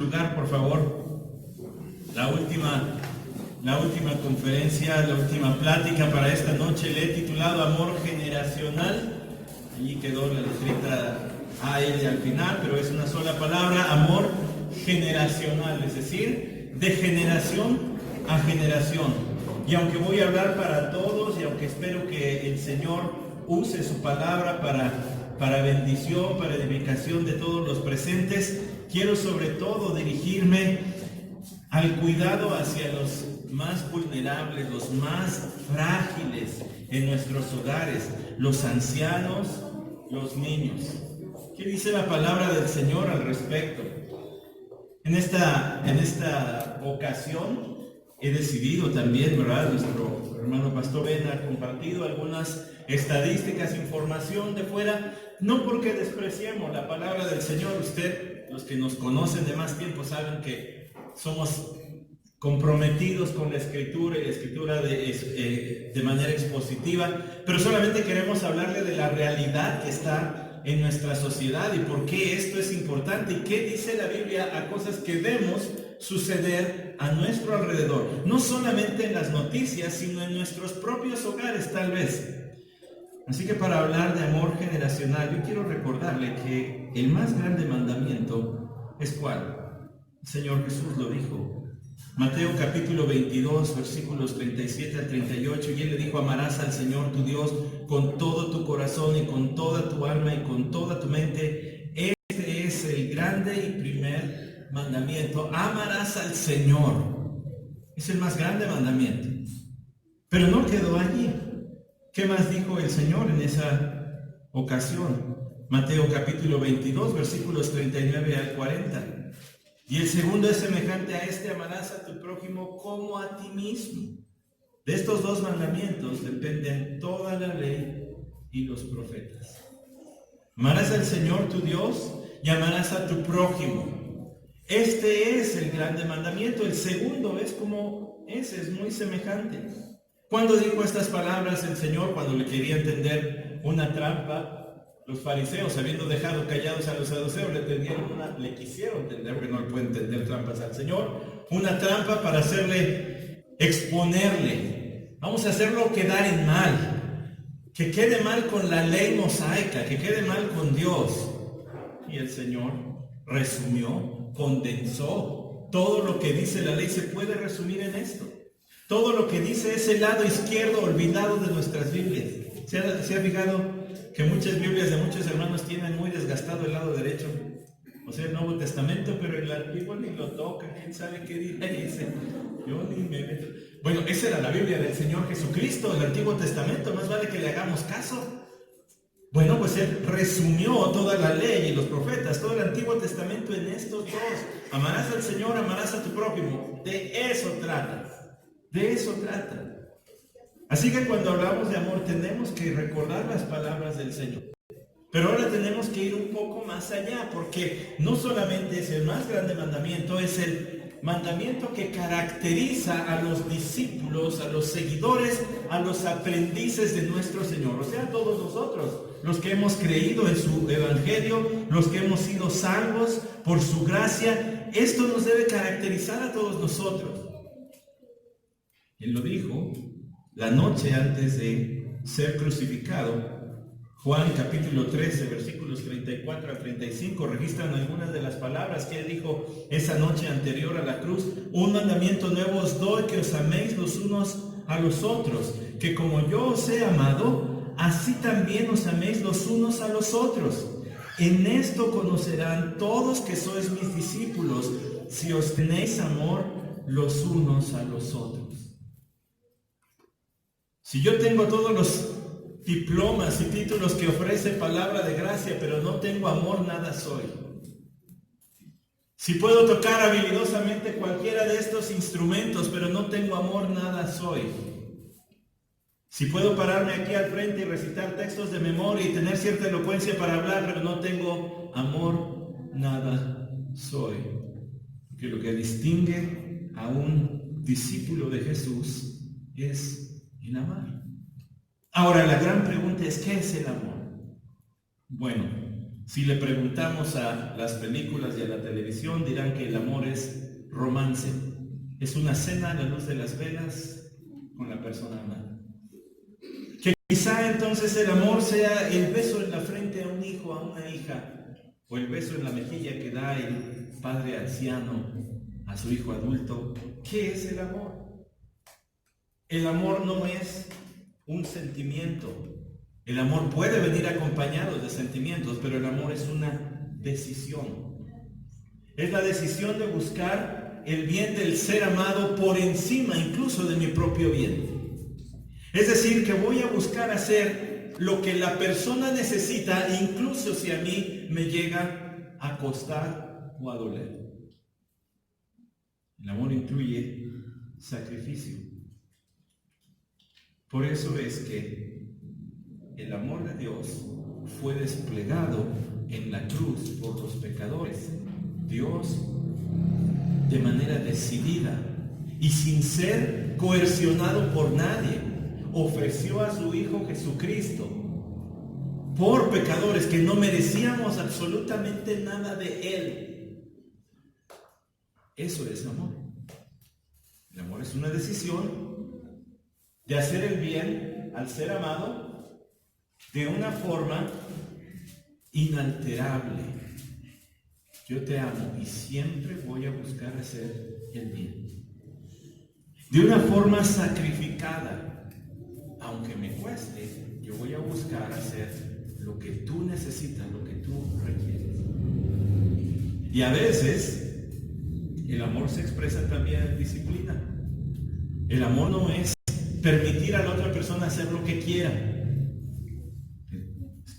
Lugar, por favor. La última conferencia, la última plática para esta noche le he titulado Amor Generacional. Allí quedó la letrita AL al final, pero es una sola palabra, amor generacional, es decir, de generación a generación. Y aunque voy a hablar para todos y aunque espero que el Señor use su palabra para bendición, para edificación de todos los presentes, quiero sobre todo dirigirme al cuidado hacia los más vulnerables, los más frágiles en nuestros hogares, los ancianos, los niños. ¿Qué dice la palabra del Señor al respecto? En esta ocasión he decidido también, ¿verdad? Nuestro hermano Pastor Ben ha compartido algunas estadísticas, información de fuera, no porque despreciemos la palabra del Señor. Usted, los que nos conocen de más tiempo, saben que somos comprometidos con la Escritura y la Escritura de manera expositiva, pero solamente queremos hablarle de la realidad que está en nuestra sociedad y por qué esto es importante y qué dice la Biblia a cosas que vemos suceder a nuestro alrededor, no solamente en las noticias, sino en nuestros propios hogares tal vez. Así que para hablar de amor generacional, yo quiero recordarle que el más grande mandamiento es ¿cuál? El Señor Jesús lo dijo. Mateo capítulo 22, versículos 37 al 38, y Él le dijo: amarás al Señor tu Dios con todo tu corazón y con toda tu alma y con toda tu mente. Este es el grande y primer mandamiento. Amarás al Señor. Es el más grande mandamiento. Pero no quedó allí. ¿Qué más dijo el Señor en esa ocasión? Mateo capítulo 22, versículos 39 al 40. Y el segundo es semejante a este: amarás a tu prójimo como a ti mismo. De estos dos mandamientos dependen toda la ley y los profetas. Amarás al Señor tu Dios y amarás a tu prójimo. Este es el grande mandamiento. El segundo es como ese, es muy semejante. ¿Cuándo dijo estas palabras el Señor? Cuando le quería entender una trampa. Los fariseos, habiendo dejado callados a los saduceos, le quisieron entender, porque no le pueden entender trampas al Señor, una trampa para exponerle. Vamos a hacerlo quedar en mal, que quede mal con la ley mosaica, que quede mal con Dios. Y el Señor resumió, condensó todo lo que dice la ley. Se puede resumir en esto. Todo lo que dice es el lado izquierdo olvidado de nuestras Biblias. ¿Se ha fijado que muchas Biblias de muchos hermanos tienen muy desgastado el lado derecho? O sea, el Nuevo Testamento, pero el Antiguo ni lo toca. ¿Quién sabe qué dice? Yo ni me meto. Bueno, esa era la Biblia del Señor Jesucristo, el Antiguo Testamento. Más vale que le hagamos caso. Bueno, pues Él resumió toda la ley y los profetas, todo el Antiguo Testamento en estos dos. Amarás al Señor, amarás a tu prójimo. De eso trata. De eso trata. Así que cuando hablamos de amor tenemos que recordar las palabras del Señor. Pero ahora tenemos que ir un poco más allá, porque no solamente es el más grande mandamiento, es el mandamiento que caracteriza a los discípulos, a los seguidores, a los aprendices de nuestro Señor. O sea, todos nosotros, los que hemos creído en su evangelio, los que hemos sido salvos por su gracia, esto nos debe caracterizar a todos nosotros. Él lo dijo la noche antes de ser crucificado. Juan capítulo 13, versículos 34 a 35 registran algunas de las palabras que Él dijo esa noche anterior a la cruz. Un mandamiento nuevo os doy, que os améis los unos a los otros, que como yo os he amado, así también os améis los unos a los otros. En esto conocerán todos que sois mis discípulos, si os tenéis amor los unos a los otros. Si yo tengo todos los diplomas y títulos que ofrece palabra de gracia, pero no tengo amor, nada soy. Si puedo tocar habilidosamente cualquiera de estos instrumentos, pero no tengo amor, nada soy. Si puedo pararme aquí al frente y recitar textos de memoria y tener cierta elocuencia para hablar, pero no tengo amor, nada soy. Porque lo que distingue a un discípulo de Jesús es el amar. Ahora, la gran pregunta es: ¿qué es el amor? Bueno, Si le preguntamos a las películas y a la televisión, dirán que el amor es romance. Es una cena a la luz de las velas con la persona amada. Que quizá entonces el amor sea el beso en la frente a un hijo, a una hija, o el beso en la mejilla que da el padre anciano a su hijo adulto. ¿Qué es el amor? El amor no es un sentimiento. El amor puede venir acompañado de sentimientos, pero el amor es una decisión. Es la decisión de buscar el bien del ser amado por encima incluso de mi propio bien. Es decir, que voy a buscar hacer lo que la persona necesita, incluso si a mí me llega a costar o a doler. El amor incluye sacrificio. Por eso es que el amor de Dios fue desplegado en la cruz por los pecadores. Dios, de manera decidida y sin ser coercionado por nadie, ofreció a su Hijo Jesucristo por pecadores que no merecíamos absolutamente nada de Él. Eso es amor. El amor es una decisión de hacer el bien al ser amado de una forma inalterable. Yo te amo y siempre voy a buscar hacer el bien. De una forma sacrificada, aunque me cueste, yo voy a buscar hacer lo que tú necesitas, lo que tú requieres. Y a veces, el amor se expresa también en disciplina. El amor no es permitir a la otra persona hacer lo que quiera.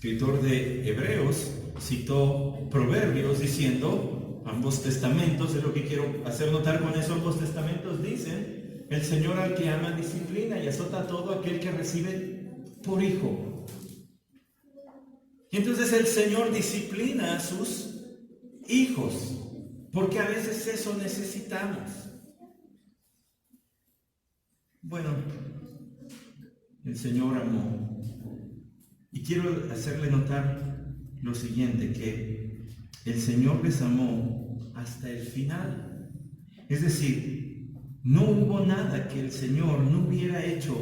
El escritor de Hebreos citó Proverbios diciendo, ambos testamentos, es lo que quiero hacer notar con eso, ambos testamentos dicen, el Señor al que ama disciplina y azota a todo aquel que recibe por hijo. Y entonces el Señor disciplina a sus hijos, porque a veces eso necesitamos. Bueno, el Señor amó. Y quiero hacerle notar lo siguiente, que el Señor les amó hasta el final. Es decir, no hubo nada que el Señor no hubiera hecho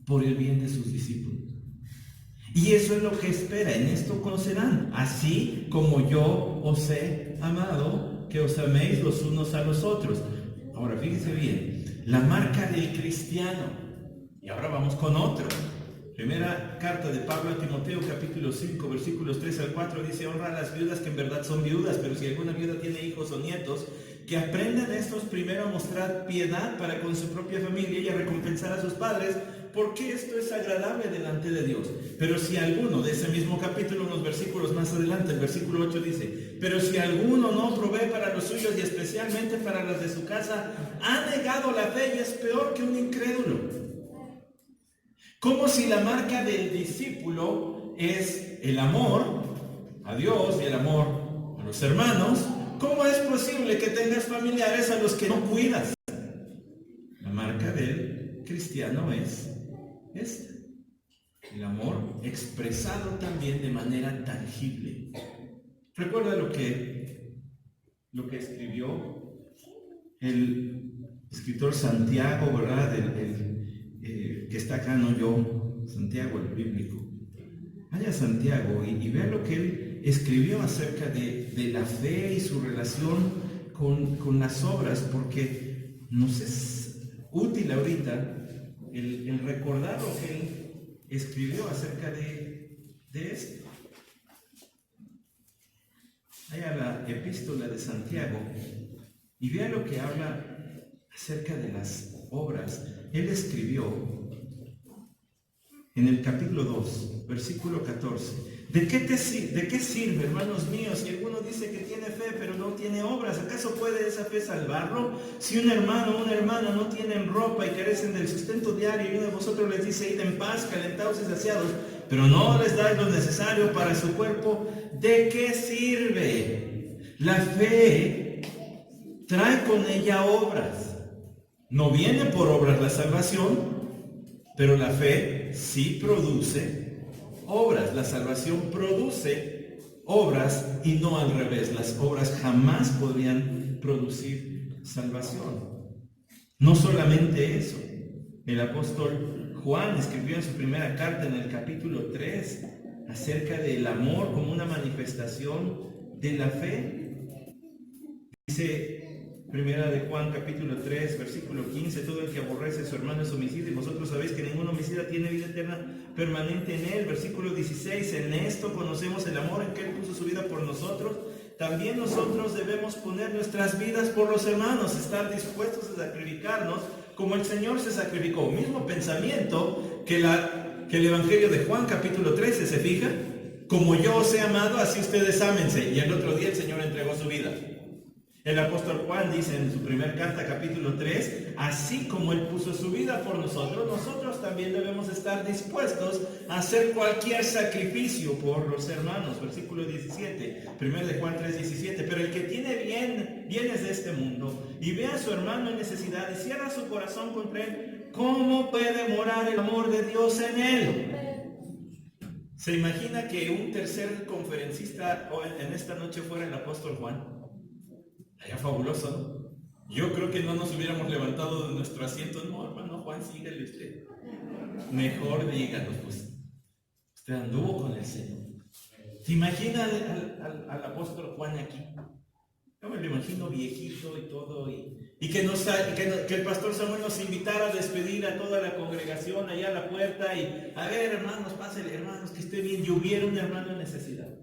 por el bien de sus discípulos. Y eso es lo que espera, en esto conocerán, así como yo os he amado, que os améis los unos a los otros. Ahora fíjense bien, la marca del cristiano. Y ahora vamos con otro. Primera carta de Pablo a Timoteo, capítulo 5, versículos 3 al 4, dice, honra a las viudas que en verdad son viudas, pero si alguna viuda tiene hijos o nietos, que aprendan estos primero a mostrar piedad para con su propia familia y a recompensar a sus padres, porque esto es agradable delante de Dios. Pero si alguno, de ese mismo capítulo, unos versículos más adelante, el versículo 8 dice, pero si alguno no provee para los suyos y especialmente para las de su casa, ha negado la fe y es peor que un incrédulo. Como si la marca del discípulo es el amor a Dios y el amor a los hermanos, ¿cómo es posible que tengas familiares a los que no cuidas? La marca del cristiano es esta. El amor expresado también de manera tangible. Recuerda lo que escribió el escritor Santiago, ¿verdad? Que está acá, no yo, Santiago el bíblico. Vaya a Santiago y vea lo que él escribió acerca de la fe y su relación con las obras, porque nos es útil ahorita el recordar lo que él escribió acerca de esto. Vaya a la epístola de Santiago y vea lo que habla acerca de las obras. Él escribió en el capítulo 2, versículo 14. ¿De qué sirve, hermanos míos, si alguno dice que tiene fe pero no tiene obras? ¿Acaso puede esa fe salvarlo? Si un hermano o una hermana no tienen ropa y carecen del sustento diario y uno de vosotros les dice, id en paz, calentados y saciados, pero no les dais lo necesario para su cuerpo, ¿de qué sirve? La fe trae con ella obras. No viene por obras la salvación, pero la fe sí produce obras. La salvación produce obras y no al revés. Las obras jamás podrían producir salvación. No solamente eso, el apóstol Juan escribió en su primera carta en el capítulo 3 acerca del amor como una manifestación de la fe. Dice Primera de Juan capítulo 3 versículo 15: todo el que aborrece a su hermano es homicida, y vosotros sabéis que ningún homicida tiene vida eterna permanente en él. Versículo 16: en esto conocemos el amor, en que él puso su vida por nosotros. También nosotros debemos poner nuestras vidas por los hermanos, estar dispuestos a sacrificarnos como el Señor se sacrificó. Mismo pensamiento que el Evangelio de Juan capítulo 13, ¿se fija? Como yo os he amado, así ustedes ámense. Y el otro día el Señor entregó su vida. El apóstol Juan dice en su primera carta, capítulo 3, así como Él puso su vida por nosotros, nosotros también debemos estar dispuestos a hacer cualquier sacrificio por los hermanos. Versículo 17, 1 de Juan 3, 17. Pero el que tiene bienes de este mundo y ve a su hermano en necesidad y cierra su corazón contra él, ¿cómo puede morar el amor de Dios en él? ¿Se imagina que un tercer conferencista en esta noche fuera el apóstol Juan? Era fabuloso, ¿no? Yo creo que no nos hubiéramos levantado de nuestro asiento. No, hermano Juan, síguele usted. Mejor díganos, pues, usted anduvo con el Señor. ¿Se imagina al apóstol Juan aquí? Yo me lo imagino viejito y todo, y que el pastor Samuel nos invitara a despedir a toda la congregación allá a la puerta y, a ver, hermanos, pásenle, hermanos, que esté bien. Y hubiera un hermano en necesidad.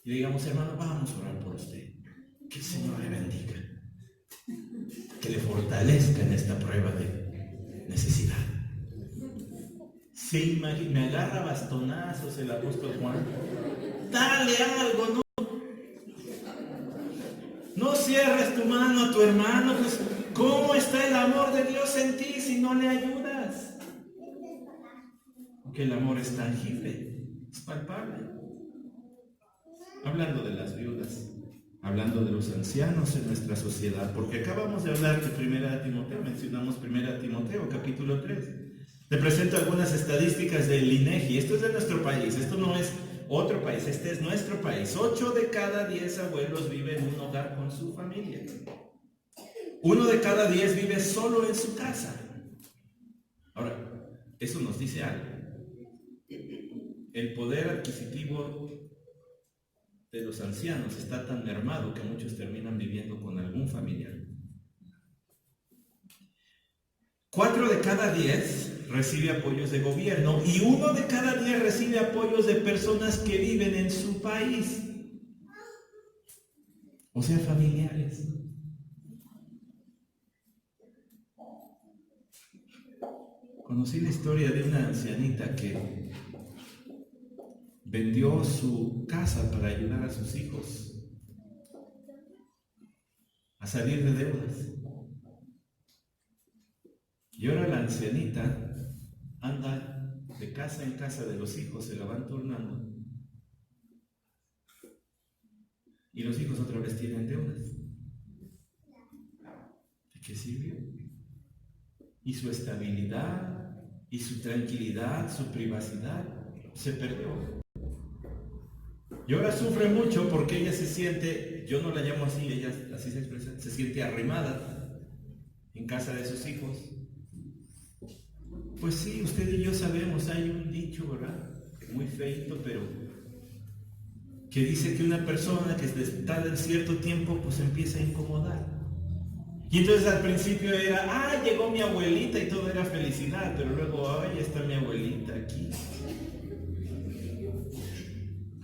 Y digamos, hermano, vamos a orar por usted. Que el Señor le bendiga, que le fortalezca en esta prueba de necesidad. Se imagina, me agarra bastonazos el apóstol Juan. Dale algo, no cierres tu mano a tu hermano. Pues, ¿cómo está el amor de Dios en ti si no le ayudas? Porque el amor es tangible, es palpable. Hablando de las viudas, hablando de los ancianos en nuestra sociedad, porque acabamos de hablar de 1 Timoteo, mencionamos 1 Timoteo, capítulo 3. Te presento algunas estadísticas del INEGI. Esto es de nuestro país, esto no es otro país, este es nuestro país. 8 de cada 10 abuelos viven en un hogar con su familia. 1 de cada 10 vive solo en su casa. Ahora, eso nos dice algo. El poder adquisitivo de los ancianos está tan mermado que muchos terminan viviendo con algún familiar. 4 de cada 10 recibe apoyos de gobierno y 1 de cada 10 recibe apoyos de personas que viven en su país, o sea, familiares. Conocí la historia de una ancianita que vendió su casa para ayudar a sus hijos a salir de deudas. Y ahora la ancianita anda de casa en casa de los hijos, se la van turnando. Y los hijos otra vez tienen deudas. ¿De qué sirvió? Y su estabilidad, y su tranquilidad, su privacidad, se perdió. Y ahora sufre mucho porque ella se siente, yo no la llamo así, ella así se expresa, se siente arrimada en casa de sus hijos. Pues sí, usted y yo sabemos, hay un dicho, ¿verdad? Muy feito, pero que dice que una persona que está en cierto tiempo, pues empieza a incomodar. Y entonces al principio era, llegó mi abuelita y todo era felicidad, pero luego, ya está mi abuelita aquí.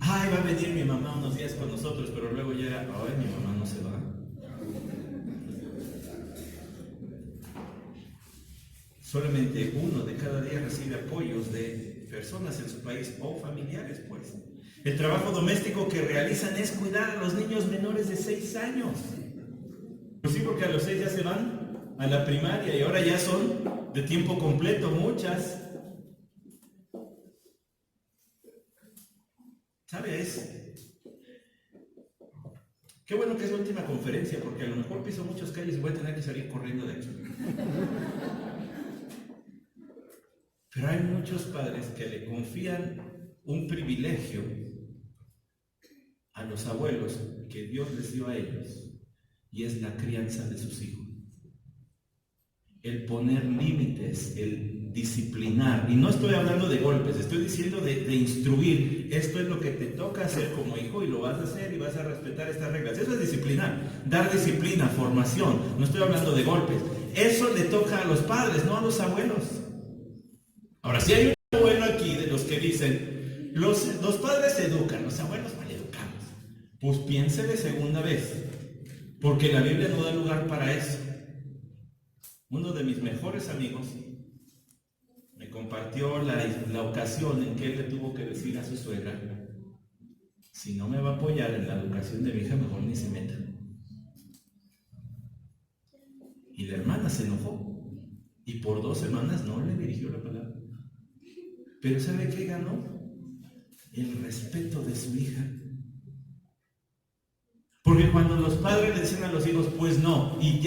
Va a venir mi mamá unos días con nosotros, pero luego ya era, mi mamá no se va. Solamente 1 de cada 10 recibe apoyos de personas en su país o familiares, pues. El trabajo doméstico que realizan es cuidar a los niños menores de 6 años. Pues sí, porque a los 6 ya se van a la primaria y ahora ya son de tiempo completo muchas. ¿Sabes? Qué bueno que es la última conferencia, porque a lo mejor piso muchas calles y voy a tener que salir corriendo de aquí. Pero hay muchos padres que le confían un privilegio a los abuelos que Dios les dio a ellos, y es la crianza de sus hijos. El poner límites, el disciplinar. Y no estoy hablando de golpes, estoy diciendo de instruir. Esto es lo que te toca hacer como hijo y lo vas a hacer y vas a respetar estas reglas. Eso es disciplinar, dar disciplina, formación. No estoy hablando de golpes. Eso le toca a los padres, no a los abuelos. Ahora, si hay un abuelo aquí de los que dicen, los padres educan, los abuelos maleducamos, pues piense de segunda vez, porque la Biblia no da lugar para eso. Uno de mis mejores amigos me compartió la ocasión en que él le tuvo que decir a su suegra: si no me va a apoyar en la educación de mi hija, mejor ni se meta. Y la hermana se enojó y por 2 semanas no le dirigió la palabra. Pero ¿sabe qué ganó? El respeto de su hija. Porque cuando los padres le dicen a los hijos, pues no, y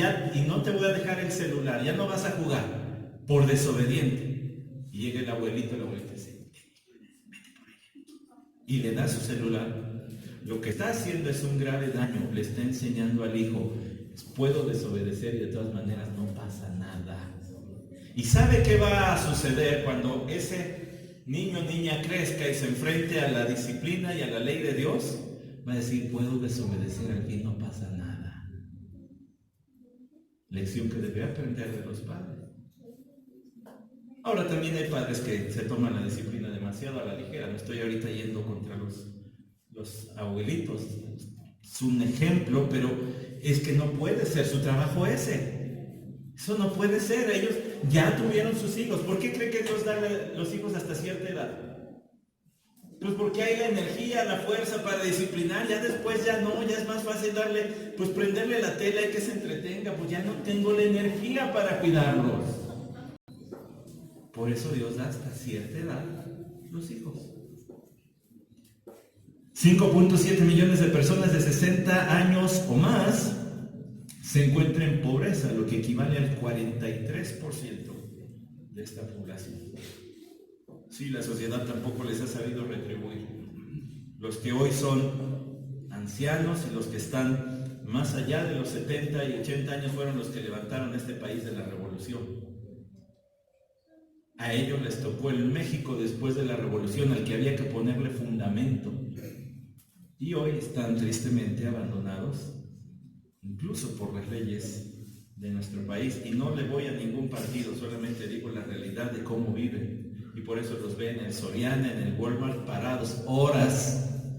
no te voy a dejar el celular, ya no vas a jugar, por desobediente. Y llega el abuelito y dice, vete por ella. Y le da su celular. Lo que está haciendo es un grave daño. Le está enseñando al hijo, puedo desobedecer y de todas maneras no pasa nada. ¿Y sabe qué va a suceder cuando ese niño o niña crezca y se enfrente a la disciplina y a la ley de Dios? Va a decir, puedo desobedecer al fin, no pasa nada. Lección que debe aprender de los padres. Ahora también hay padres que se toman la disciplina demasiado a la ligera. No estoy ahorita yendo contra los abuelitos. Es un ejemplo, pero es que no puede ser su trabajo ese. Eso no puede ser. Ellos ya tuvieron sus hijos. ¿Por qué cree que Dios da los hijos hasta cierta edad? Pues porque hay la energía, la fuerza para disciplinar. Ya después ya no, ya es más fácil darle, pues prenderle la tela y que se entretenga. Pues ya no tengo la energía para cuidarlos. Por eso Dios da hasta cierta edad los hijos. 5.7 millones de personas de 60 años o más se encuentran en pobreza, lo que equivale al 43% de esta población. Sí, la sociedad tampoco les ha sabido retribuir. Los que hoy son ancianos y los que están más allá de los 70 y 80 años fueron los que levantaron este país de la revolución. A ellos les tocó el México después de la revolución, al que había que ponerle fundamento. Y hoy están tristemente abandonados, incluso por las leyes de nuestro país. Y no le voy a ningún partido, solamente digo la realidad de cómo viven. Y por eso los ven en el Soriana, en el Walmart, parados horas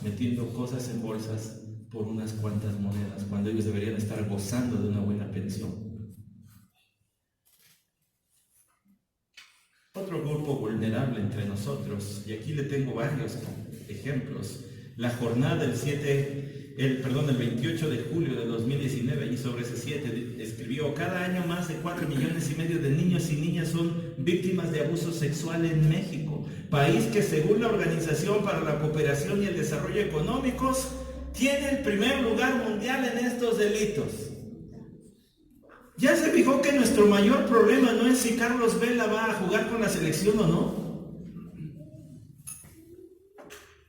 metiendo cosas en bolsas por unas cuantas monedas, cuando ellos deberían estar gozando de una buena pensión. Otro grupo vulnerable entre nosotros, y aquí le tengo varios ejemplos. La jornada del 28 de julio de 2019, y sobre ese 7 escribió: cada año más de 4,5 millones de niños y niñas son víctimas de abuso sexual en México, país que según la Organización para la Cooperación y el Desarrollo Económicos tiene el primer lugar mundial en estos delitos. ¿Ya se fijó que nuestro mayor problema no es si Carlos Vela va a jugar con la selección o no?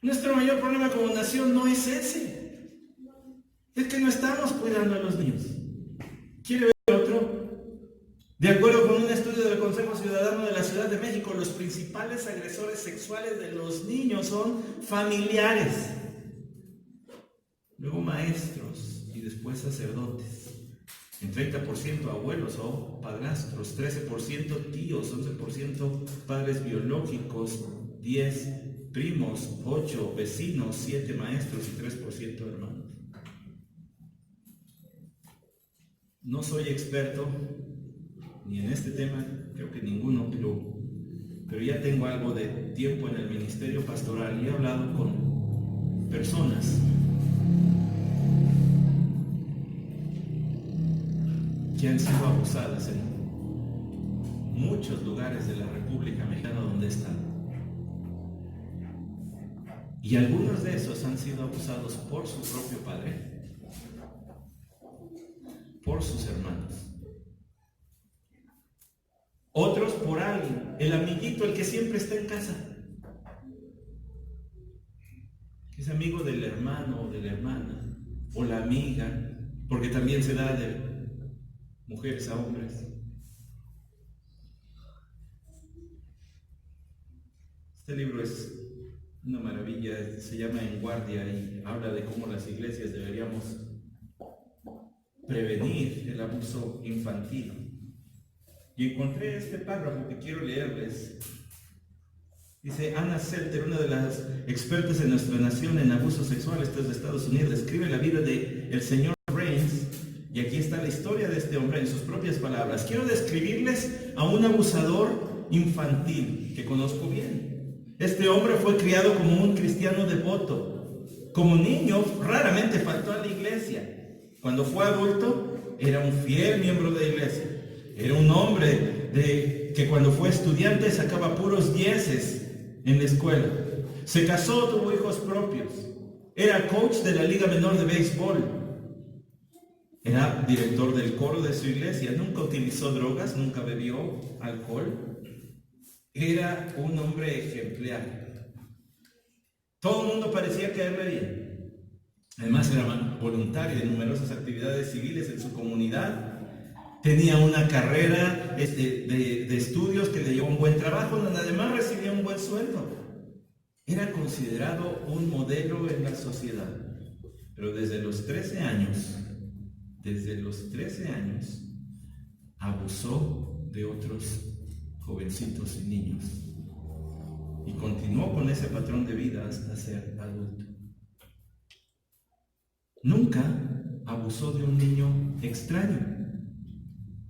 Nuestro mayor problema como nación no es ese. Es que no estamos cuidando a los niños. ¿Quiere ver otro? De acuerdo con un estudio del Consejo Ciudadano de la Ciudad de México, los principales agresores sexuales de los niños son familiares, luego maestros y después sacerdotes. En 30% abuelos o padrastros, 13% tíos, 11% padres biológicos, 10 primos, 8 vecinos, 7 maestros y 3% hermanos. No soy experto ni en este tema, creo que ninguno, pero ya tengo algo de tiempo en el ministerio pastoral y he hablado con personas que han sido abusadas en muchos lugares de la República Mexicana donde están. Y algunos de esos han sido abusados por su propio padre, por sus hermanos. Otros por alguien, el amiguito, el que siempre está en casa. es amigo del hermano o de la hermana, o la amiga, porque también se da de mujeres a hombres. Este libro es una maravilla, se llama En Guardia y habla de cómo las iglesias deberíamos prevenir el abuso infantil. Y encontré este párrafo que quiero leerles. Dice Anna Selter, una de las expertas en nuestra nación en abuso sexual, esto es de Estados Unidos, describe la vida del señor Rains, y aquí está la historia de este hombre en sus propias palabras. Quiero describirles a un abusador infantil que conozco bien. Este hombre fue criado como un cristiano devoto. Como niño, raramente faltó a la iglesia. Cuando fue adulto, era un fiel miembro de la iglesia. Era un hombre que cuando fue estudiante sacaba puros dieces en la escuela. Se casó, tuvo hijos propios. Era coach de la Liga Menor de Béisbol. Era director del coro de su iglesia. Nunca utilizó drogas, nunca bebió alcohol. Era un hombre ejemplar. Todo el mundo parecía caerle bien. Además era voluntario en numerosas actividades civiles en su comunidad. Tenía una carrera de estudios que le llevó a un buen trabajo, donde además recibía un buen sueldo. Era considerado un modelo en la sociedad. Pero desde los 13 años, abusó de otros jovencitos y niños. Y continuó con ese patrón de vida hasta ser adulto. Nunca abusó de un niño extraño.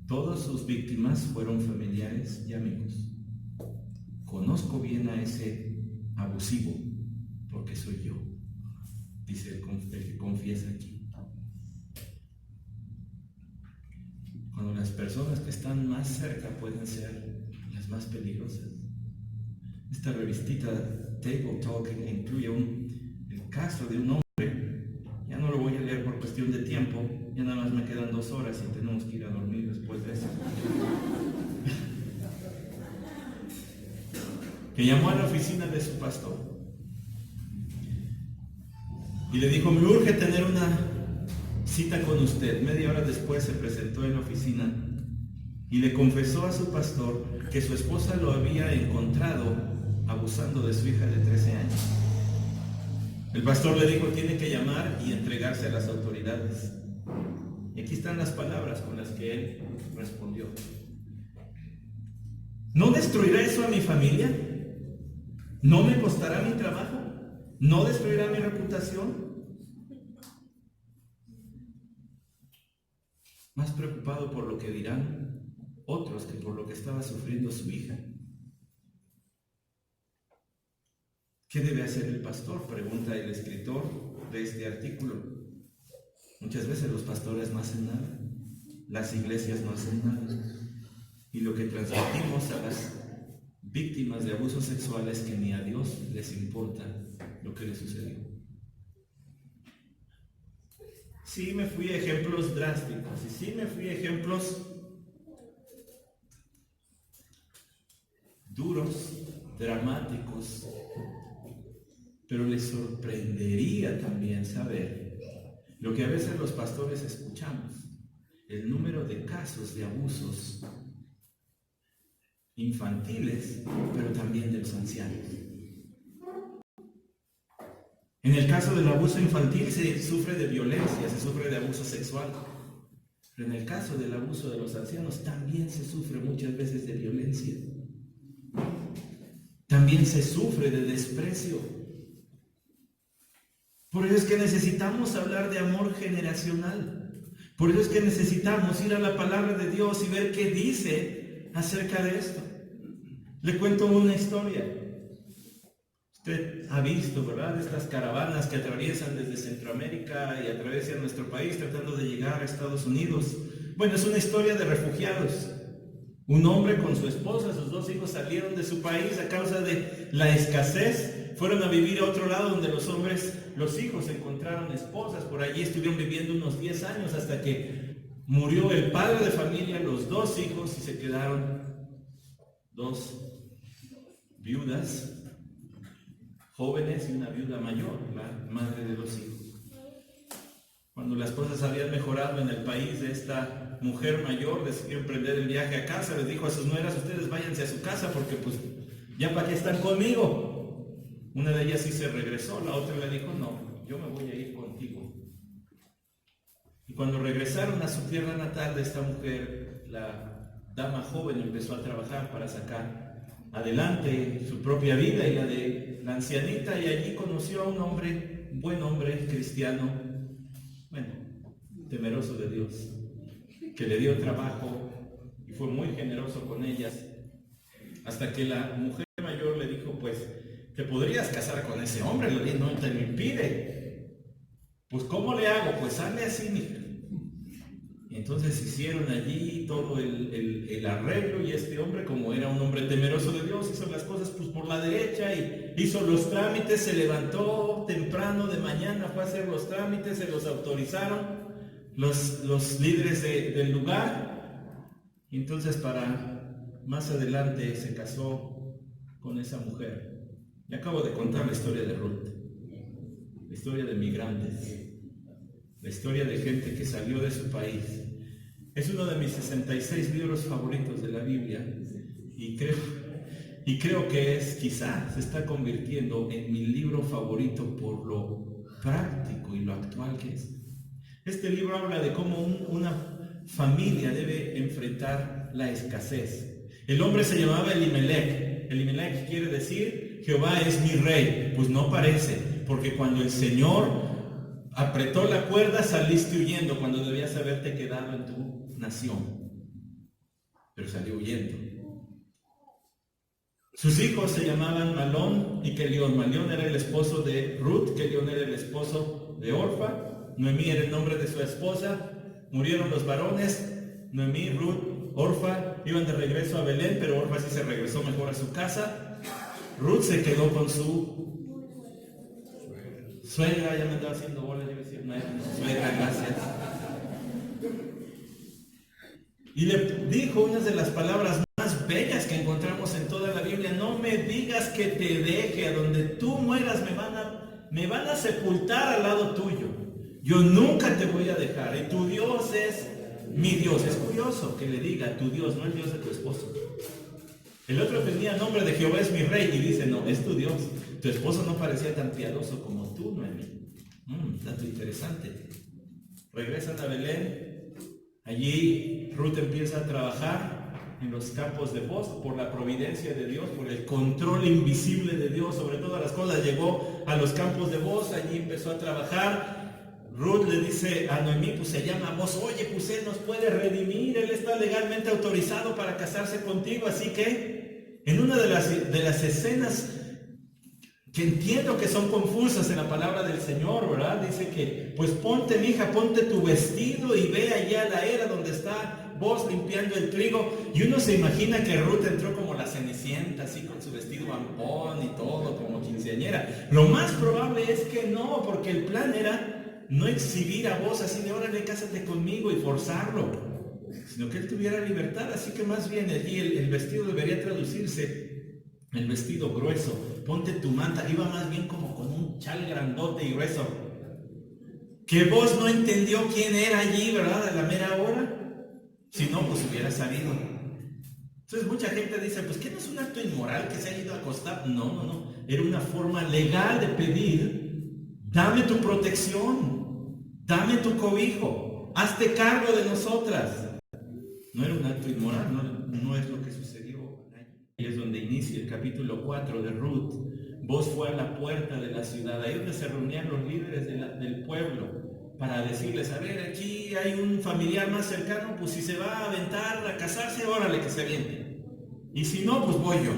Todas sus víctimas fueron familiares y amigos. Conozco bien a ese abusivo, porque soy yo, dice el que confiesa aquí. Cuando las personas que están más cerca pueden ser las más peligrosas. Esta revistita Table Talk incluye el caso de un hombre. Ya no lo voy a leer por cuestión de tiempo, ya nada más me quedan 2 horas y tenemos que ir a dormir después de eso. Que llamó a la oficina de su pastor y le dijo: me urge tener una cita con usted. Media hora después se presentó en la oficina y le confesó a su pastor que su esposa lo había encontrado abusando de su hija de 13 años. El pastor le dijo: tiene que llamar y entregarse a las autoridades. Y aquí están las palabras con las que él respondió: ¿no destruirá eso a mi familia? ¿No me costará mi trabajo? ¿No destruirá mi reputación? Más preocupado por lo que dirán otros que por lo que estaba sufriendo su hija. ¿Qué debe hacer el pastor?, pregunta el escritor de este artículo. Muchas veces los pastores no hacen nada, las iglesias no hacen nada, y lo que transmitimos a las víctimas de abusos sexuales es que ni a Dios les importa lo que les sucedió. Sí me fui a ejemplos drásticos, y sí me fui a ejemplos duros, dramáticos, pero les sorprendería también saber lo que a veces los pastores escuchamos: el número de casos de abusos infantiles, pero también de los ancianos. En el caso del abuso infantil se sufre de violencia, se sufre de abuso sexual, pero en el caso del abuso de los ancianos también se sufre muchas veces de violencia. También se sufre de desprecio. Por eso es que necesitamos hablar de amor generacional. Por eso es que necesitamos ir a la palabra de Dios y ver qué dice acerca de esto. Le cuento una historia. Usted ha visto, ¿verdad?, estas caravanas que atraviesan desde Centroamérica y atraviesan nuestro país tratando de llegar a Estados Unidos. Bueno, es una historia de refugiados. Un hombre con su esposa, sus 2 hijos salieron de su país a causa de la escasez. Fueron a vivir a otro lado donde los hijos encontraron esposas. Por allí estuvieron viviendo unos 10 años hasta que murió el padre de familia, los 2 hijos, y se quedaron 2 viudas jóvenes y una viuda mayor, la madre de los hijos. Cuando las cosas habían mejorado en el país, de esta mujer mayor decidió emprender el viaje a casa. Les dijo a sus nueras: ustedes váyanse a su casa porque pues ya para qué están conmigo. Una de ellas sí se regresó, la otra le dijo: no, yo me voy a ir contigo. Y cuando regresaron a su tierra natal de esta mujer, la dama joven empezó a trabajar para sacar adelante su propia vida y la de la ancianita, y allí conoció a un hombre, un buen hombre cristiano, bueno, temeroso de Dios, que le dio trabajo y fue muy generoso con ellas, hasta que la mujer mayor le dijo: pues te podrías casar con ese hombre, le dijo: no te lo impide. Pues ¿cómo le hago? Pues hazle así, mija. Y entonces hicieron allí todo el arreglo, y este hombre, como era un hombre temeroso de Dios, hizo las cosas pues por la derecha y hizo los trámites. Se levantó temprano de mañana, fue a hacer los trámites, se los autorizaron los líderes del lugar, y entonces para más adelante se casó con esa mujer. Le acabo de contar la historia de Ruth, la historia de migrantes, la historia de gente que salió de su país. Es uno de mis 66 libros favoritos de la Biblia, y creo que quizás se está convirtiendo en mi libro favorito por lo práctico y lo actual que es. Este libro habla de cómo una familia debe enfrentar la escasez. El hombre se llamaba Elimelech. Elimelech quiere decir: Jehová es mi rey. Pues no parece, porque cuando el Señor apretó la cuerda, saliste huyendo cuando debías haberte quedado en tu nación, pero salió huyendo. Sus hijos se llamaban Malón y Kelión. Malón era el esposo de Ruth, Kelión era el esposo de Orfa, Noemí era el nombre de su esposa. Murieron los varones, Noemí, Ruth, Orfa iban de regreso a Belén, pero Orfa sí se regresó mejor a su casa. Ruth se quedó con su suegra, ya me andaba haciendo bolas, yo decía: no, suegra, gracias. Y le dijo unas de las palabras más bellas que encontramos en toda la Biblia: no me digas que te deje, a donde tú mueras me van a sepultar al lado tuyo. Yo nunca te voy a dejar, y tu Dios es mi Dios. Es curioso que le diga tu Dios, no el Dios de tu esposo. El otro tenía nombre de Jehová es mi rey, y dice: no, es tu Dios. Tu esposo no parecía tan piadoso como tú, Noemí. Dato interesante. Regresan a Belén. Allí Ruth empieza a trabajar en los campos de Bosc por la providencia de Dios, por el control invisible de Dios sobre todas las cosas. Llegó a los campos de Bosc, allí empezó a trabajar. Ruth le dice a Noemí: pues se llama Bosc, oye, pues él nos puede redimir, él está legalmente autorizado para casarse contigo. Así que en una de las escenas que entiendo que son confusas en la palabra del Señor, ¿verdad? Dice que, pues ponte, mija, ponte tu vestido y ve allá a la era donde está Bosc limpiando el trigo. Y uno se imagina que Ruth entró como la Cenicienta, así con su vestido ampón y todo, como quinceañera. Lo más probable es que no, porque el plan era no exhibir a Bosc así de: órale, cásate conmigo, y forzarlo, sino que él tuviera libertad. Así que más bien allí el vestido debería traducirse el vestido grueso. Ponte tu manta. Iba más bien como con un chal grandote y grueso, que Bosc no entendió quién era allí, ¿verdad? A la mera hora. Si no, pues hubiera sabido. Entonces mucha gente dice: pues ¿qué no es un acto inmoral que se ha ido a acostar? No. Era una forma legal de pedir: dame tu protección, dame tu cobijo, hazte cargo de nosotras. No era un acto inmoral, no es lo que sucedió. Y es donde inicia el capítulo 4 de Ruth. Bosc fue a la puerta de la ciudad, ahí donde se reunían los líderes del pueblo, para decirles: a ver, aquí hay un familiar más cercano, pues si se va a aventar a casarse, órale, que se aviente. Y si no, pues voy yo.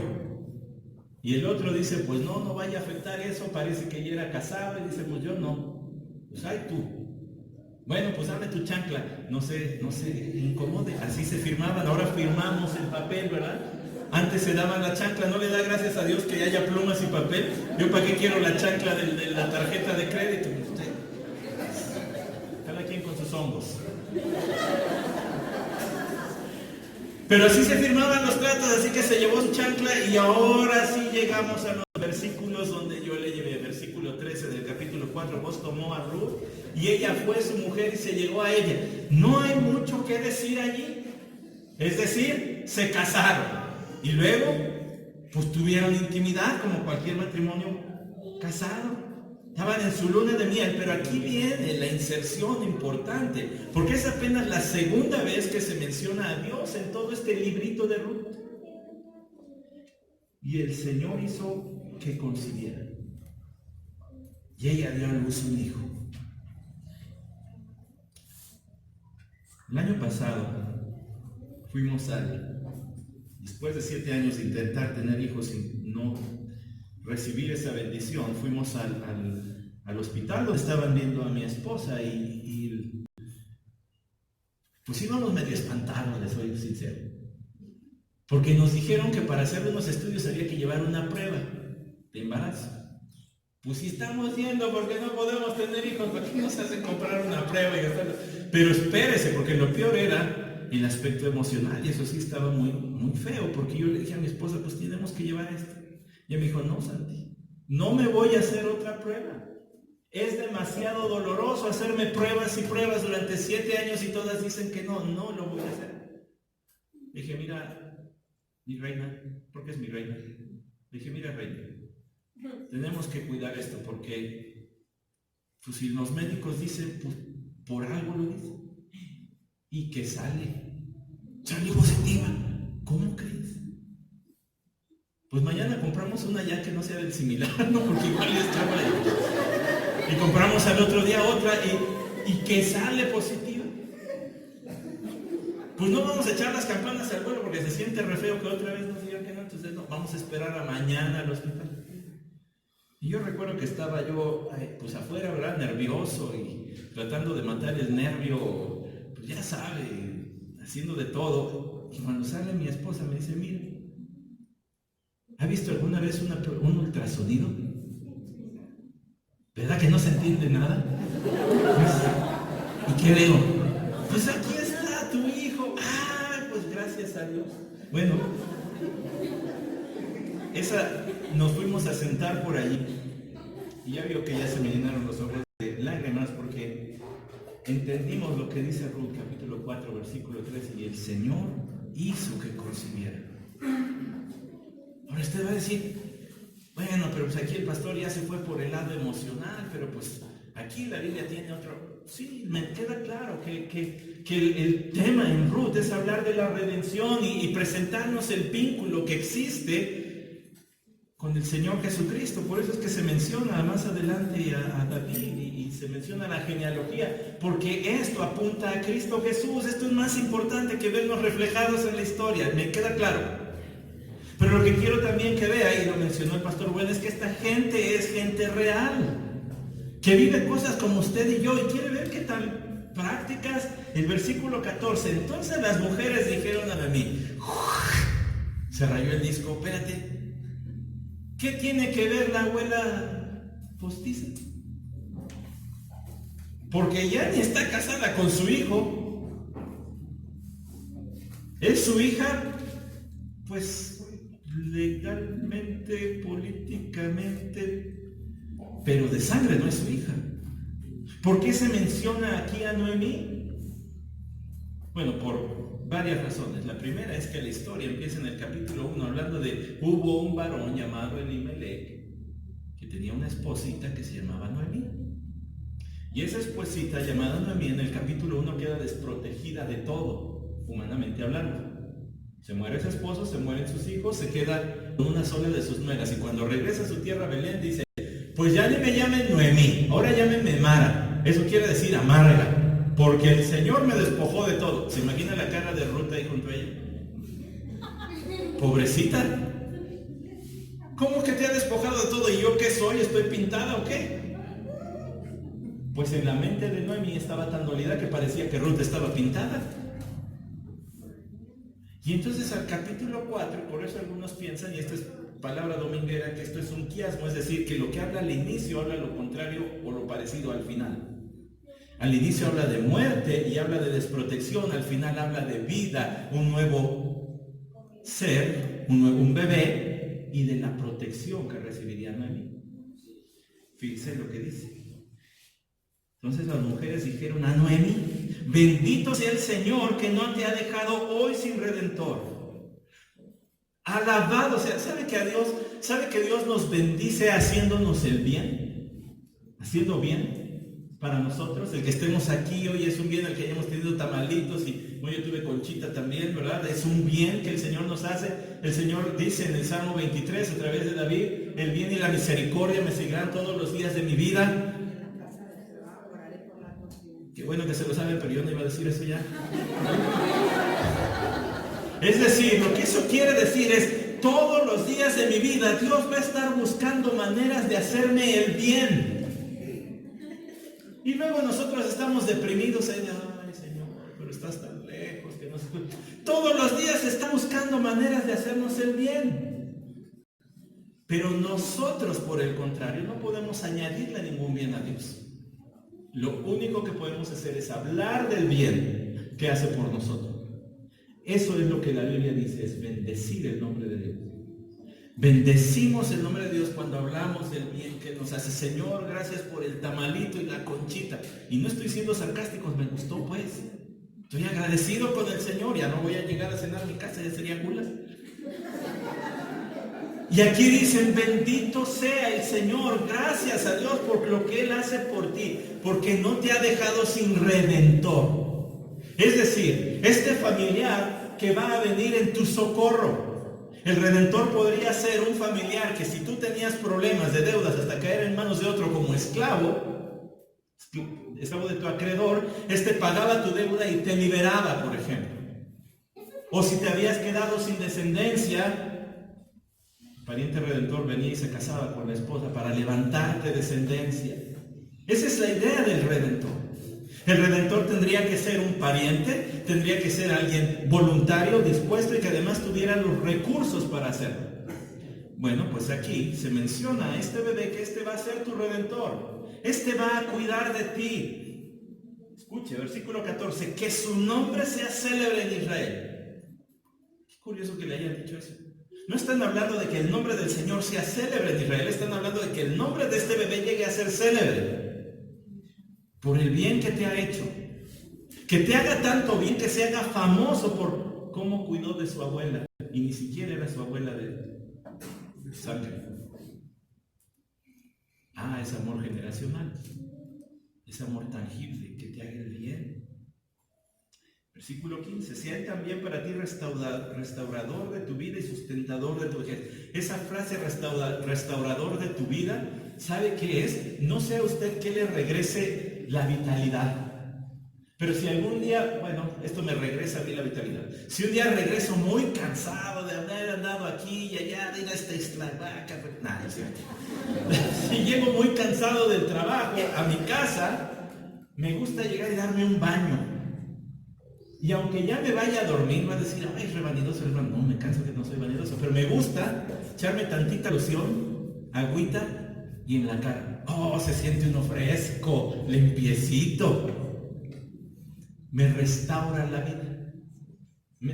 Y el otro dice: pues no vaya a afectar eso, parece que ya era casado. Y dice: pues yo no. Pues ay tú. Bueno, pues dame tu chancla. No se incomode. Así se firmaban. Ahora firmamos el papel, ¿verdad? Antes se daban la chancla. No le da gracias a Dios que haya plumas y papel. Yo para qué quiero la chancla de la tarjeta de crédito. Usted, cada quien con sus hongos. Pero así se firmaban los tratos, así que se llevó su chancla. Y ahora sí llegamos a los versículos donde yo le 4, vos tomó a Ruth y ella fue su mujer y se llegó a ella. No hay mucho que decir allí. Es decir, se casaron y luego pues tuvieron intimidad como cualquier matrimonio casado. Estaban en su luna de miel, pero aquí viene la inserción importante, porque es apenas la segunda vez que se menciona a Dios en todo este librito de Ruth. Y el Señor hizo que concibieran. Y ella dio a luz un hijo. El año pasado fuimos después de 7 años de intentar tener hijos y no recibir esa bendición, fuimos al hospital donde estaban viendo a mi esposa y pues íbamos medio espantados, les soy sincero, porque nos dijeron que para hacer unos estudios había que llevar una prueba de embarazo. Pues si estamos yendo porque no podemos tener hijos, ¿para qué nos hacen comprar una prueba y gastarlo? Pero espérese, porque lo peor era el aspecto emocional, y eso sí estaba muy, muy feo, porque yo le dije a mi esposa, pues tenemos que llevar esto. Y ella me dijo, no, Santi, no me voy a hacer otra prueba. Es demasiado doloroso hacerme pruebas y pruebas durante 7 años y todas dicen que no lo voy a hacer. Le dije, mira, mi reina, porque es mi reina. Le dije, mira, reina, tenemos que cuidar esto porque pues, si los médicos dicen, pues por algo lo dicen. Y que sale positiva. ¿Cómo crees? Pues mañana compramos una ya que no sea del similar, ¿no? Porque igual estaba ahí. Y compramos al otro día otra y que sale positiva. Pues no vamos a echar las campanas al vuelo porque se siente re feo que otra vez nos digan que no, entonces no, vamos a esperar a mañana al hospital. Y yo recuerdo que estaba yo pues afuera, ¿verdad? Nervioso y tratando de matar el nervio, pues ya sabe, haciendo de todo. Y cuando sale mi esposa me dice, mira, ¿ha visto alguna vez un ultrasonido? ¿Verdad que no se entiende nada? Pues, ¿y qué digo? Pues aquí está tu hijo. Ah, pues gracias a Dios. Bueno, nos fuimos a sentar por allí y ya vio que ya se me llenaron los ojos de lágrimas porque entendimos lo que dice Ruth capítulo 4 versículo 13, y el Señor hizo que concibiera. Ahora usted va a decir, bueno, pero pues aquí el pastor ya se fue por el lado emocional, pero pues aquí la Biblia tiene otro. Sí, me queda claro que el tema en Ruth es hablar de la redención y presentarnos el vínculo que existe con el Señor Jesucristo. Por eso es que se menciona más adelante a David y se menciona la genealogía, porque esto apunta a Cristo Jesús. Esto es más importante que vernos reflejados en la historia, me queda claro. Pero lo que quiero también que vea, y lo mencionó el pastor Bueno, es que esta gente es gente real, que vive cosas como usted y yo, y quiere ver qué tan prácticas. El versículo 14, entonces las mujeres dijeron a mí, se rayó el disco, espérate, ¿qué tiene que ver la abuela postiza? Porque ya ni está casada con su hijo, es su hija, pues legalmente, políticamente, pero de sangre no es su hija. ¿Por qué se menciona aquí a Noemí? Bueno, por varias razones. La primera es que la historia empieza en el capítulo 1 hablando de hubo un varón llamado Elimelech que tenía una esposita que se llamaba Noemí. Y esa esposita llamada Noemí en el capítulo 1 queda desprotegida de todo, humanamente hablando. Se muere su esposo, se mueren sus hijos, se queda con una sola de sus nueras. Y cuando regresa a su tierra Belén dice, pues ya no me llamen Noemí, ahora llámenme Mara. Eso quiere decir amarga, porque el Señor me despojó de todo. ¿Se imagina la cara de Ruth ahí junto a ella? Pobrecita. ¿Cómo que te ha despojado de todo? ¿Y yo qué soy? ¿Estoy pintada o qué? Pues en la mente de Noemí estaba tan dolida que parecía que Ruth estaba pintada. Y entonces al capítulo 4, por eso algunos piensan, y esta es palabra dominguera, que esto es un quiasmo, es decir, que lo que habla al inicio habla lo contrario o lo parecido al final. Al inicio habla de muerte y habla de desprotección, al final habla de vida, un nuevo ser, un bebé, y de la protección que recibiría Noemí. Fíjense lo que dice. Entonces las mujeres dijeron a Noemí: bendito sea el Señor que no te ha dejado hoy sin redentor. Alabado sea. ¿Sabe que Dios nos bendice haciéndonos el bien? Haciendo bien para nosotros. El que estemos aquí hoy es un bien, el que hayamos tenido tamalitos y bueno, yo tuve conchita también, ¿verdad? Es un bien que el Señor nos hace. El Señor dice en el Salmo 23 a través de David: el bien y la misericordia me seguirán todos los días de mi vida. Qué bueno que se lo saben, pero yo no iba a decir eso ya. Es decir, lo que eso quiere decir es: todos los días de mi vida Dios va a estar buscando maneras de hacerme el bien. Y luego nosotros estamos deprimidos, ay Señor, pero estás tan lejos que no se puede. Todos los días está buscando maneras de hacernos el bien. Pero nosotros, por el contrario, no podemos añadirle ningún bien a Dios. Lo único que podemos hacer es hablar del bien que hace por nosotros. Eso es lo que la Biblia dice, es bendecir el nombre de Dios. Bendecimos el nombre de Dios cuando hablamos del bien que nos hace. Señor, gracias por el tamalito y la conchita. Y no estoy siendo sarcástico, me gustó pues. Estoy agradecido con el Señor, ya no voy a llegar a cenar a mi casa, ya sería gula. Y aquí dicen: bendito sea el Señor, gracias a Dios por lo que Él hace por ti, porque no te ha dejado sin redentor. Es decir, este familiar que va a venir en tu socorro. El redentor podría ser un familiar que, si tú tenías problemas de deudas hasta caer en manos de otro como esclavo de tu acreedor, pagaba tu deuda y te liberaba, por ejemplo. O si te habías quedado sin descendencia, el pariente redentor venía y se casaba con la esposa para levantarte descendencia. Esa es la idea del redentor. El redentor tendría que ser un pariente, tendría que ser alguien voluntario, dispuesto y que además tuviera los recursos para hacerlo. Bueno, pues aquí se menciona a este bebé que va a ser tu redentor. Va a cuidar de ti. Escuche, versículo 14: que su nombre sea célebre en Israel. Qué curioso que le hayan dicho eso. No están hablando de que el nombre del Señor sea célebre en Israel, están hablando de que el nombre de este bebé llegue a ser célebre por el bien que te ha hecho. Que te haga tanto bien que se haga famoso por cómo cuidó de su abuela. Y ni siquiera era su abuela de sangre. Es amor generacional. Es amor tangible, que te haga el bien. Versículo 15: sea Él también para ti restaurador de tu vida y sustentador de tu vejez. Esa frase, restaurador de tu vida, ¿sabe qué es? No sea usted que le regrese la vitalidad. Pero si algún día, esto me regresa a mí la vitalidad. Si un día regreso muy cansado de haber andado aquí y allá, de ir a esta Islavaca, nada, es cierto. Si llego muy cansado del trabajo a mi casa, me gusta llegar y darme un baño. Y aunque ya me vaya a dormir, va a decir: ay, es re vanidoso, hermano. No, me canso que no soy vanidoso, pero me gusta echarme tantita loción, agüita y en la cara. Se siente uno fresco, limpiecito. Me restaura la vida.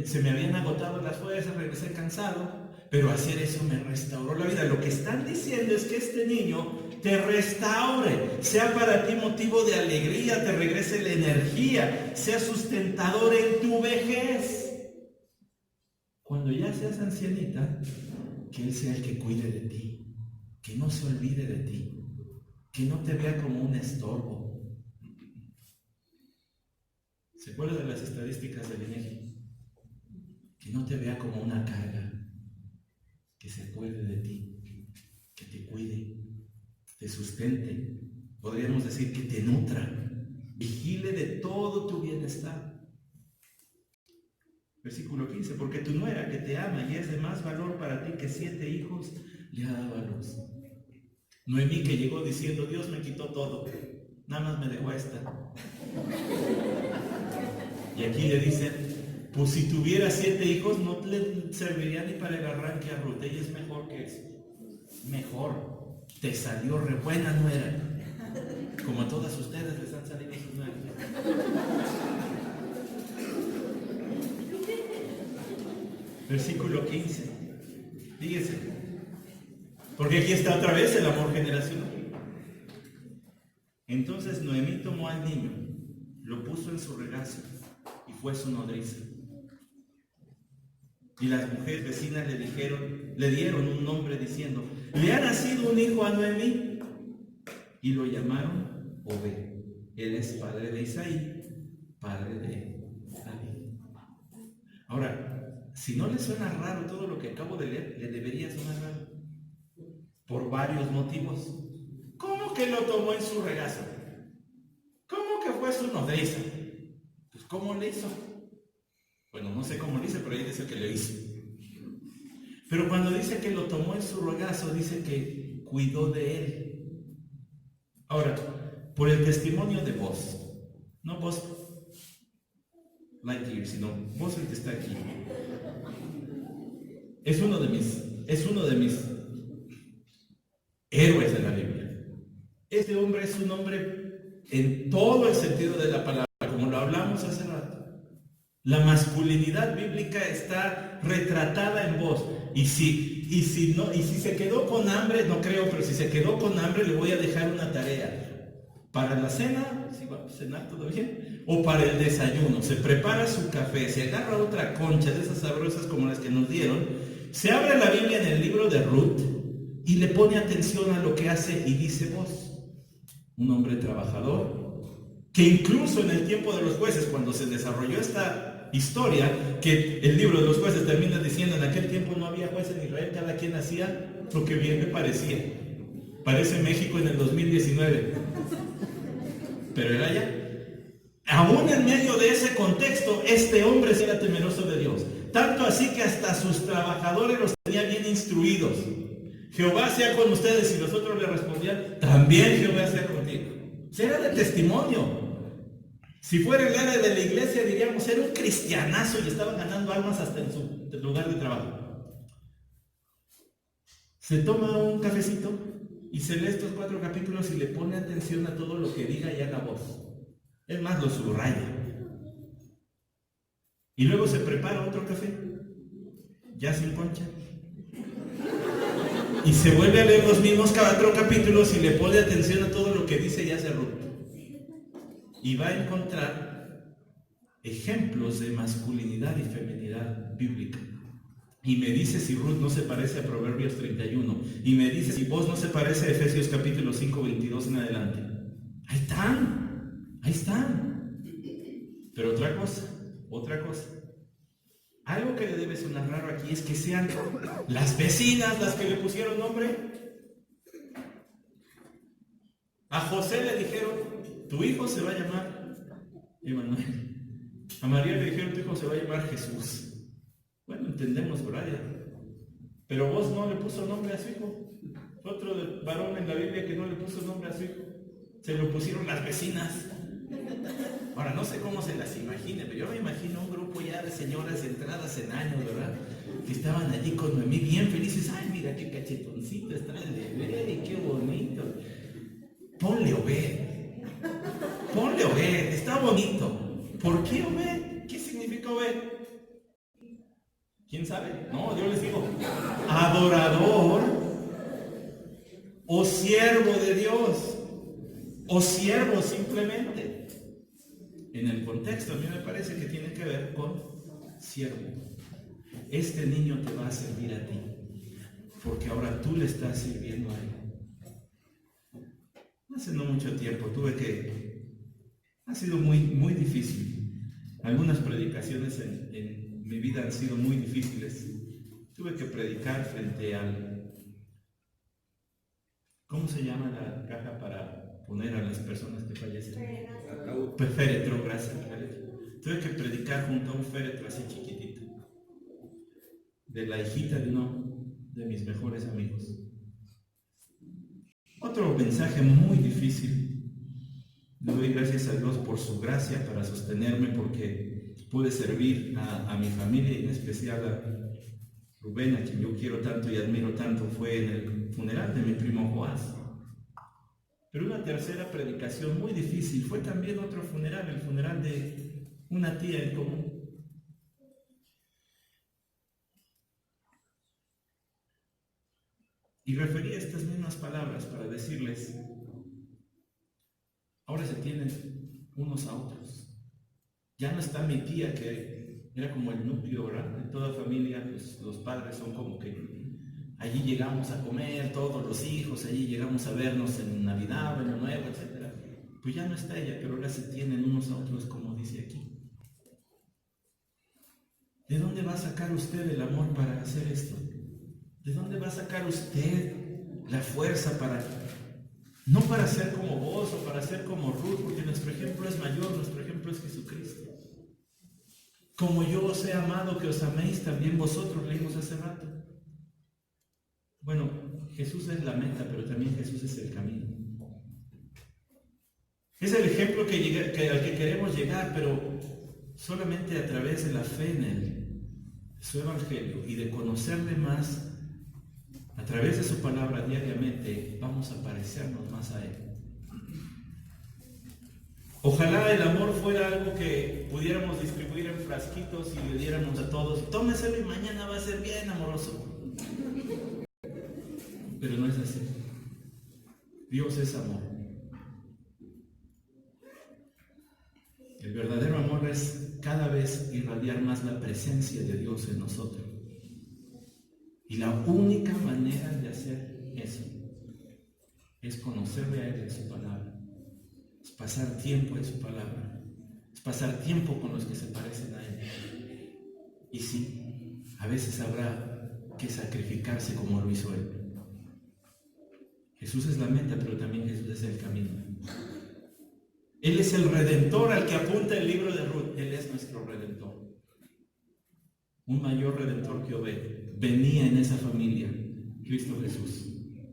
Se me habían agotado las fuerzas, regresé cansado, pero hacer eso me restauró la vida. Lo que están diciendo es que este niño te restaure, sea para ti motivo de alegría, te regrese la energía, sea sustentador en tu vejez. Cuando ya seas ancianita, que Él sea el que cuide de ti, que no se olvide de ti, que no te vea como un estorbo. ¿Se acuerda de las estadísticas del INEGI? Que no te vea como una carga, que se acuerde de ti, que te cuide, te sustente, podríamos decir que te nutra, vigile de todo tu bienestar. Versículo 15: porque tu nuera que te ama y es de más valor para ti que 7 hijos, le ha dado a luz. Noemí, que llegó diciendo: Dios me quitó todo, nada más me dejó esta. Y aquí le dicen: pues si tuviera 7 hijos no le serviría ni para el arranque a Ruth. Ella es mejor que eso. Mejor. Te salió re buena nuera. Como a todas ustedes les han salido sus nueras. Versículo 15. Fíjese. Porque aquí está otra vez el amor generacional. En Entonces Noemí tomó al niño, lo puso en su regazo y fue su nodriza. Y las mujeres vecinas le dieron un nombre diciendo: le ha nacido un hijo a Noemí. Y lo llamaron Obed. Él es padre de Isaí, padre de David. Ahora, si no le suena raro todo lo que acabo de leer, le debería sonar raro. Por varios motivos. ¿Cómo que lo tomó en su regazo? ¿Cómo que fue su nodriza? Pues ¿cómo le hizo? Bueno, no sé cómo le hizo, pero ahí dice que lo hizo. Pero cuando dice que lo tomó en su regazo, dice que cuidó de él. Ahora, por el testimonio de vos, no vos Lightyear, sino vos el que está aquí, es uno de mis héroes de la Biblia. Este hombre es un hombre en todo el sentido de la palabra, como lo hablamos hace rato. La masculinidad bíblica está retratada en vos. Y si se quedó con hambre, no creo, pero si se quedó con hambre, le voy a dejar una tarea. Para la cena, si va a cenar todo bien, o para el desayuno, se prepara su café, se agarra otra concha de esas sabrosas como las que nos dieron, se abre la Biblia en el libro de Ruth y le pone atención a lo que hace y dice vos, un hombre trabajador, que incluso en el tiempo de los jueces, cuando se desarrolló esta historia, que el libro de los jueces termina diciendo: en aquel tiempo no había jueces en Israel, cada quien hacía lo que bien le parecía. Parece México en el 2019. Pero era allá. Aún en medio de ese contexto, este hombre era temeroso de Dios. Tanto así que hasta sus trabajadores los tenía bien instruidos. Jehová sea con ustedes, y los otros le respondían: también Jehová sea contigo. Era de testimonio. Si fuera el área de la iglesia, diríamos, era un cristianazo y estaba ganando almas hasta en su lugar de trabajo. Se toma un cafecito y se lee estos 4 capítulos y le pone atención a todo lo que diga y haga voz. Es más, lo subraya. Y luego se prepara otro café, ya sin concha. Y se vuelve a leer los mismos 4 capítulos y le pone atención a todo lo que dice y hace Ruth. Y va a encontrar ejemplos de masculinidad y feminidad bíblica. Y me dice si Ruth no se parece a Proverbios 31. Y me dice si vos no se parece a Efesios capítulo 5, 22 en adelante. Ahí están. Pero otra cosa. Algo que le debe sonar raro aquí es que sean las vecinas las que le pusieron nombre. A José le dijeron: tu hijo se va a llamar Emanuel. A María le dijeron: tu hijo se va a llamar Jesús. Bueno, entendemos, Brian. Pero vos no le puso nombre a su hijo. Otro varón en la Biblia que no le puso nombre a su hijo. Se lo pusieron las vecinas. Ahora, no sé cómo se las imagine, pero yo me imagino un grupo ya de señoras entradas en años, ¿verdad? Que estaban allí con Noemí bien felices. Ay, mira qué cachetoncito está el bebé, y qué bonito. Ponle Obed, está bonito. ¿Por qué Obed? ¿Qué significa Obed? ¿Quién sabe? No, yo les digo, adorador o siervo de Dios, o siervo simplemente. En el contexto a mí me parece que tiene que ver con siervo. Este niño te va a servir a ti, porque ahora tú le estás sirviendo a él. Hace no mucho tiempo ha sido muy, muy difícil. Algunas predicaciones en mi vida han sido muy difíciles. Tuve que predicar frente al... ¿Cómo se llama la caja para poner a las personas que fallecen? Féretro, gracias. Tuve que predicar junto a un féretro así chiquitito, de la hijita de uno de mis mejores amigos. Otro mensaje muy difícil. Le doy gracias a Dios por su gracia para sostenerme, porque pude servir a mi familia, y en especial a Rubén, a quien yo quiero tanto y admiro tanto. Fue en el funeral de mi primo Joás. Pero una tercera predicación muy difícil fue también otro funeral, el funeral de una tía en común. Y referí estas mismas palabras para decirles: Ahora se tienen unos a otros. Ya no está mi tía, que era como el núcleo, ¿verdad? En toda familia, pues los padres son como que allí llegamos a comer, todos los hijos, allí llegamos a vernos en Navidad, Año Nuevo, etc. Pues ya no está ella, pero ahora se tienen unos a otros, como dice aquí. ¿De dónde va a sacar usted el amor para hacer esto? ¿De dónde va a sacar usted la fuerza para, no para ser como vos o para ser como Ruth, porque nuestro ejemplo es mayor, nuestro ejemplo es Jesucristo? Como yo os he amado, que os améis también vosotros, leímos hace rato. Bueno, Jesús es la meta, pero también Jesús es el camino. Es el ejemplo al que queremos llegar, pero solamente a través de la fe en su evangelio y de conocerle más, a través de su palabra diariamente, vamos a parecernos más a Él. Ojalá el amor fuera algo que pudiéramos distribuir en frasquitos y le diéramos a todos: tómeselo y mañana va a ser bien amoroso. Pero no es así. Dios es amor. El verdadero amor es cada vez irradiar más la presencia de Dios en nosotros. Y la única manera de hacer eso es conocerle a Él en su palabra, es pasar tiempo en su palabra, es pasar tiempo con los que se parecen a Él. Y sí, a veces habrá que sacrificarse como lo hizo Él. Jesús es la meta, pero también Jesús es el camino. Él es el Redentor al que apunta el libro de Ruth. Él es nuestro Redentor. Un mayor Redentor que Obed venía en esa familia, Cristo Jesús,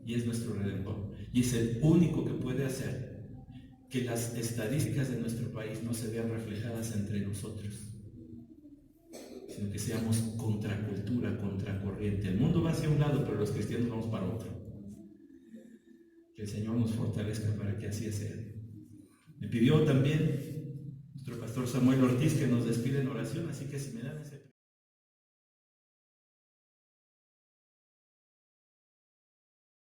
y es nuestro Redentor. Y es el único que puede hacer que las estadísticas de nuestro país no se vean reflejadas entre nosotros, sino que seamos contracultura, contracorriente. El mundo va hacia un lado, pero los cristianos vamos para otro. Que el Señor nos fortalezca para que así sea. Me pidió también nuestro pastor Samuel Ortiz que nos despida en oración, así que si me dan ese...